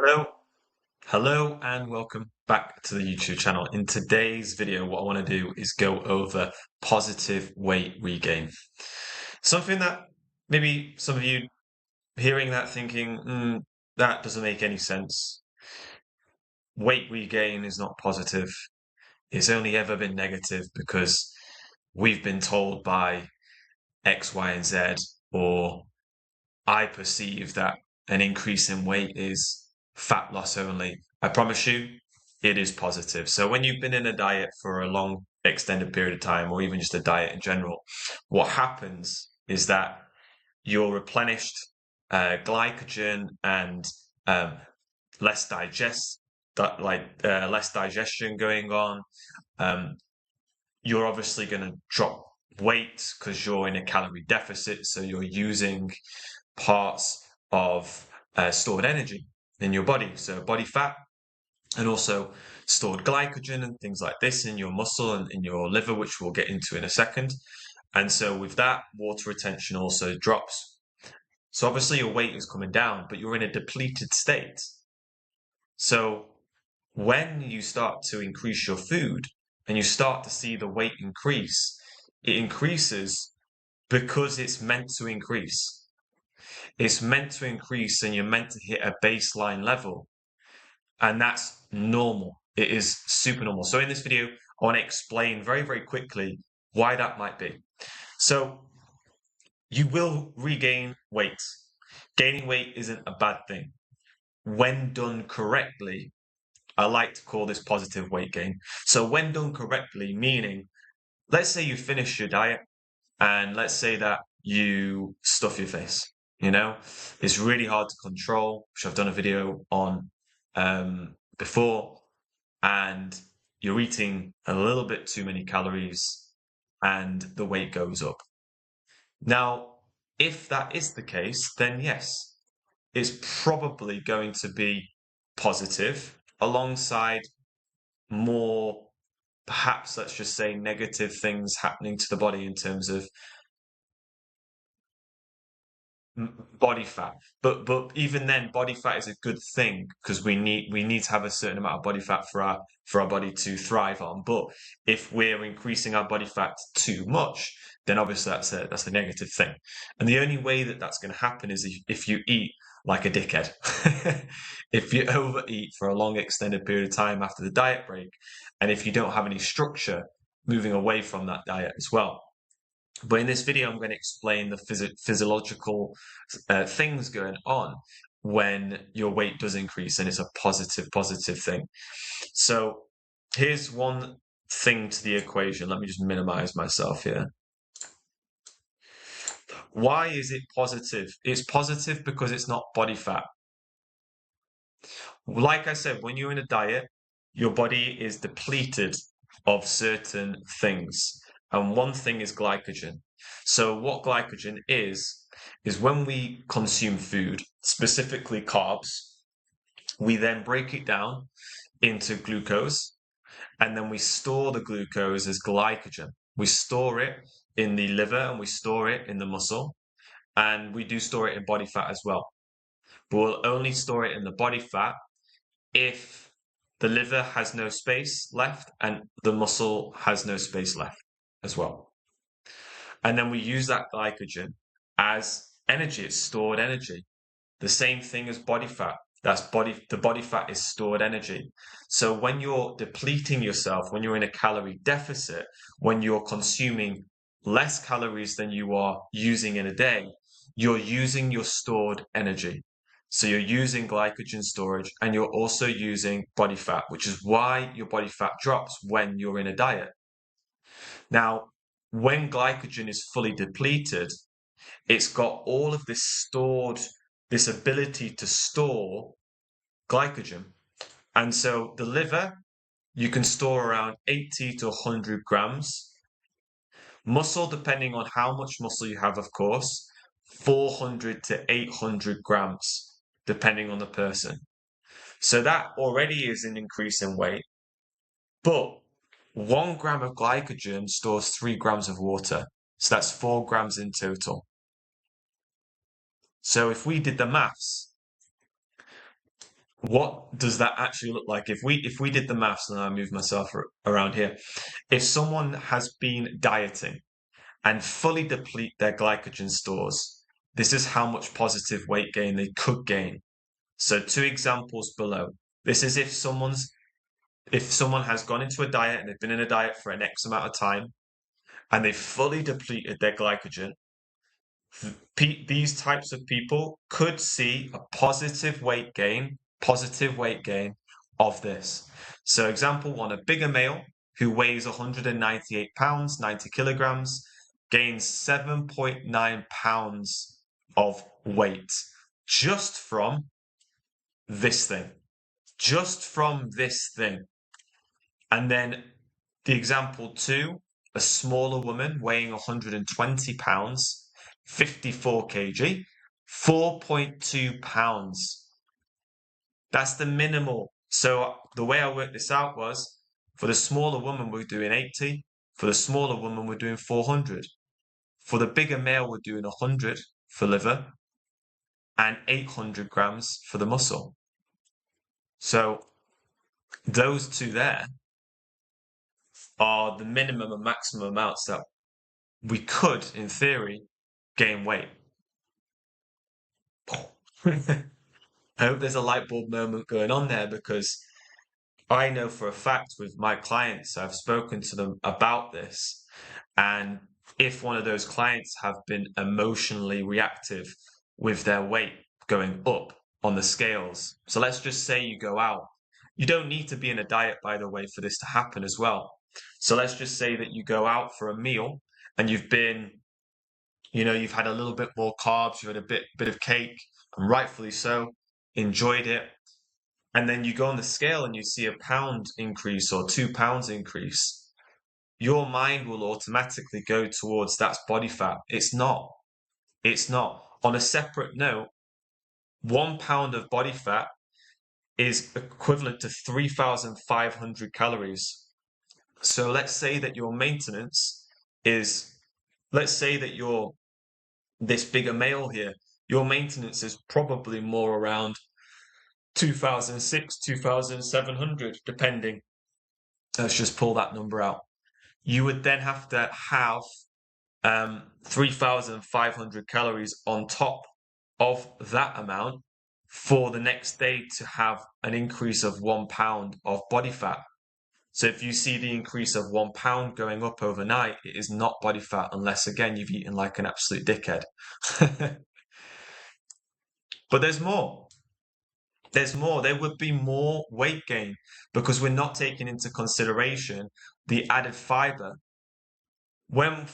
Hello, hello, and welcome back to the YouTube channel. In today's video, what I want to do is go over positive weight regain. Something that maybe some of you hearing that thinking, that doesn't make any sense. Weight regain is not positive. It's only ever been negative because we've been told by X, Y, and Z, or I perceive that an increase in weight is fat loss only. I promise you, it is positive. So when you've been in a diet for a long, extended period of time, or even just a diet in general, what happens is that you're replenished glycogen and um, less less digestion going on. Um, you're obviously going to drop weight because you're in a calorie deficit, so you're using parts of stored energy in your body, so body fat and also stored glycogen and things like this in your muscle and in your liver, which we'll get into in a second. And so with that, water retention also drops. So obviously your weight is coming down, but you're in a depleted state. So when you start to increase your food and you start to see the weight increase, it increases because it's meant to increase. It's meant to increase and you're meant to hit a baseline level. And that's normal. It is super normal. So in this video, I want to explain very, very quickly why that might be. So you will regain weight. Gaining weight isn't a bad thing. When done correctly, I like to call this positive weight gain. So when done correctly, meaning, let's say you finish your diet and let's say that you stuff your face. It's really hard to control, which I've done a video on before, and you're eating a little bit too many calories and the weight goes up. Now, if that is the case, then yes, it's probably going to be positive alongside more, perhaps let's just say, negative things happening to the body in terms of body fat. But even then, body fat is a good thing because we need to have a certain amount of body fat for our body to thrive on. But if we're increasing our body fat too much, then obviously that's a negative thing. And the only way that that's going to happen is if you eat like a dickhead. If you overeat for a long extended period of time after the diet break, and if you don't have any structure moving away from that diet as well. But in this video, I'm going to explain the physiological things going on when your weight does increase, and it's a positive thing. So here's one thing to the equation. Let me just minimize myself here. Why is it positive? It's positive because it's not body fat. Like I said, when you're in a diet, your body is depleted of certain things. And one thing is glycogen. So what glycogen is when we consume food, specifically carbs, we then break it down into glucose, and then we store the glucose as glycogen. We store it in the liver and we store it in the muscle, and we do store it in body fat as well. But we'll only store it in the body fat if the liver has no space left and the muscle has no space left as well. And then we use that glycogen as energy. It's stored energy. The same thing as body fat. The body fat is stored energy. So when you're depleting yourself, when you're in a calorie deficit, when you're consuming less calories than you are using in a day, you're using your stored energy. So you're using glycogen storage and you're also using body fat, which is why your body fat drops when you're in a diet. Now, when glycogen is fully depleted, it's got all of this ability to store glycogen. And so the liver, you can store around 80 to 100 grams. Muscle, depending on how much muscle you have, of course, 400 to 800 grams, depending on the person. So that already is an increase in weight. But 1 gram of glycogen stores 3 grams of water. So that's 4 grams in total. So if we did the maths, what does that actually look like? If we did the maths, and I move myself around here, if someone has been dieting and fully deplete their glycogen stores, this is how much positive weight gain they could gain. So two examples below. This is if someone has gone into a diet and they've been in a diet for an X amount of time and they've fully depleted their glycogen, these types of people could see a positive weight gain of this. So example one, a bigger male who weighs 198 pounds, 90 kilograms, gains 7.9 pounds of weight just from this thing. Just from this thing. And then the example two, a smaller woman weighing 120 pounds, 54 kg, 4.2 pounds. That's the minimal. So the way I worked this out was for the smaller woman, we're doing 80. For the smaller woman, we're doing 400. For the bigger male, we're doing 100 for liver and 800 grams for the muscle. So those two there are the minimum and maximum amounts that we could, in theory, gain weight. I hope there's a light bulb moment going on there, because I know for a fact with my clients, I've spoken to them about this. And if one of those clients have been emotionally reactive with their weight going up on the scales, so let's just say you go out. You don't need to be in a diet, by the way, for this to happen as well. So let's just say that you go out for a meal and you've had a little bit more carbs, you've had a bit of cake, and rightfully so, enjoyed it. And then you go on the scale and you see a pound increase or 2 pounds increase. Your mind will automatically go towards that's body fat. It's not. It's not. On a separate note, 1 pound of body fat is equivalent to 3,500 calories. So let's say that your maintenance is, let's say that you're this bigger male here, your maintenance is probably more around 2006, 2,700, depending. Let's just pull that number out. You would then have to have 3,500 calories on top of that amount for the next day to have an increase of 1 pound of body fat. So if you see the increase of 1 pound going up overnight, it is not body fat unless, again, you've eaten like an absolute dickhead. But there's more. There's more. There would be more weight gain because we're not taking into consideration the added fiber. When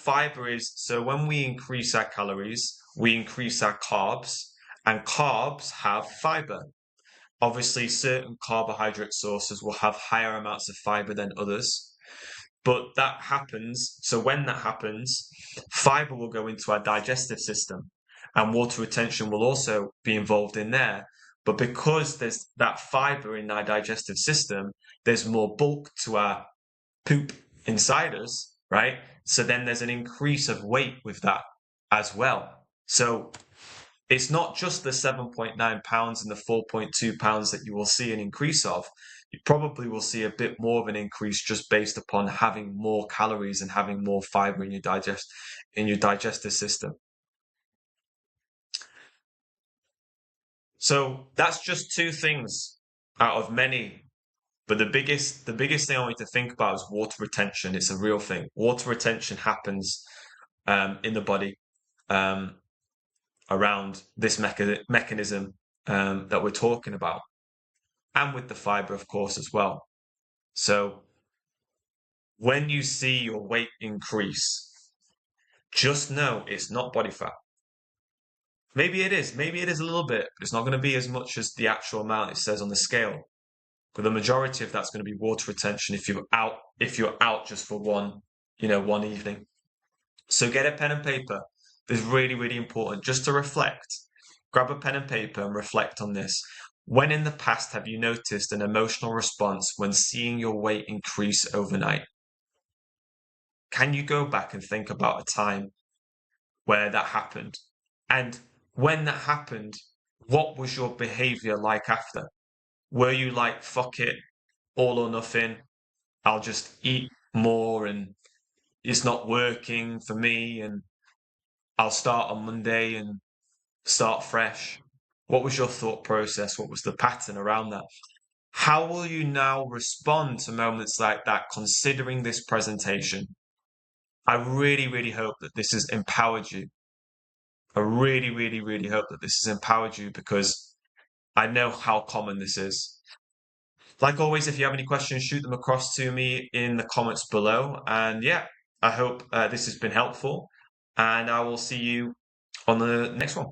we increase our calories, we increase our carbs, and carbs have fiber. Obviously, certain carbohydrate sources will have higher amounts of fiber than others, but that happens. So when that happens, fiber will go into our digestive system, and water retention will also be involved in there. But because there's that fiber in our digestive system, there's more bulk to our poop inside us, right? So then there's an increase of weight with that as well. So it's not just the 7.9 pounds and the 4.2 pounds that you will see an increase of. You probably will see a bit more of an increase just based upon having more calories and having more fiber in your digestive system. So that's just two things out of many. But the biggest thing I want you to think about is water retention. It's a real thing. Water retention happens in the body around this mechanism that we're talking about, and with the fiber, of course, as well. So when you see your weight increase, just know it's not body fat. Maybe it is. Maybe it is a little bit, but it's not going to be as much as the actual amount it says on the scale. But the majority of that's going to be water retention if you're out just for one evening. So get a pen and paper. It's really, really important just to reflect. Grab a pen and paper and reflect on this. When in the past have you noticed an emotional response when seeing your weight increase overnight? Can you go back and think about a time where that happened? And when that happened, what was your behavior like after? Were you like, fuck it, all or nothing? I'll just eat more and it's not working for me and I'll start on Monday and start fresh. What was your thought process? What was the pattern around that? How will you now respond to moments like that, considering this presentation? I really, really hope that this has empowered you. I really, really, really hope that this has empowered you because I know how common this is. Like always, if you have any questions, shoot them across to me in the comments below. And yeah, I hope this has been helpful. And I will see you on the next one.